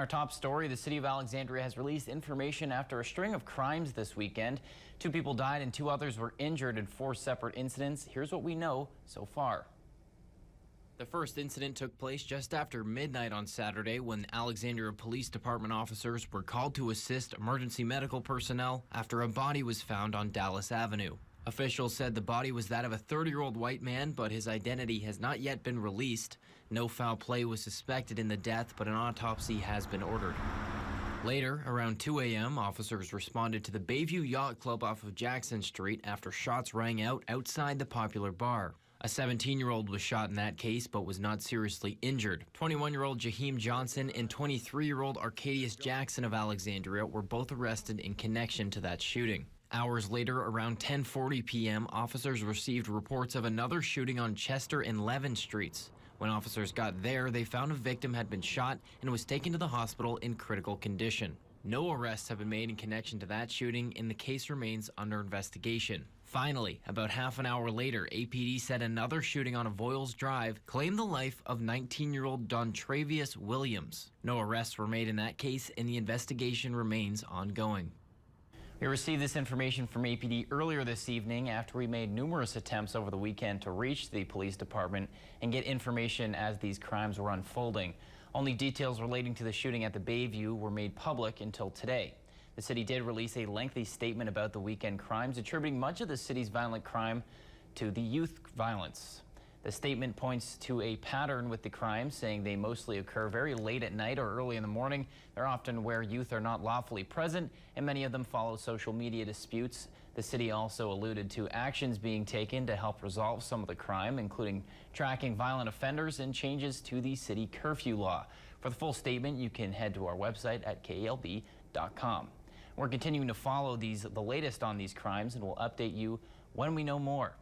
Our top story, the City of Alexandria has released information after a string of crimes this weekend. 2 people died and 2 others were injured in 4 separate incidents. Here's what we know so far. The first incident took place just after midnight on Saturday when Alexandria Police Department officers were called to assist emergency medical personnel after a body was found on Dallas Avenue. Officials said the body was that of a 30-year-old white man, but his identity has not yet been released. No foul play was suspected in the death, but an autopsy has been ordered. Later, around 2 a.m., officers responded to the Bayview Yacht Club off of Jackson Street after shots rang out outside the popular bar. A 17-year-old was shot in that case, but was not seriously injured. 21-year-old Jaheim Johnson and 23-year-old Arcadius Jackson of Alexandria were both arrested in connection to that shooting. Hours later, around 10:40 p.m., officers received reports of another shooting on Chester and Levin Streets. When officers got there, they found a victim had been shot and was taken to the hospital in critical condition. No arrests have been made in connection to that shooting, and the case remains under investigation. Finally, about half an hour later, APD said another shooting on Avoyles Drive claimed the life of 19-year-old Dontravius Williams. No arrests were made in that case, and the investigation remains ongoing. We received this information from APD earlier this evening after we made numerous attempts over the weekend to reach the police department and get information as these crimes were unfolding. Only details relating to the shooting at the Bayview were made public until today. The city did release a lengthy statement about the weekend crimes, attributing much of the city's violent crime to the youth violence. The statement points to a pattern with the crimes, saying they mostly occur very late at night or early in the morning. They're often where youth are not lawfully present, and many of them follow social media disputes. The city also alluded to actions being taken to help resolve some of the crime, including tracking violent offenders and changes to the city curfew law. For the full statement, you can head to our website at kalb.com. We're continuing to follow the latest on these crimes, and we'll update you when we know more.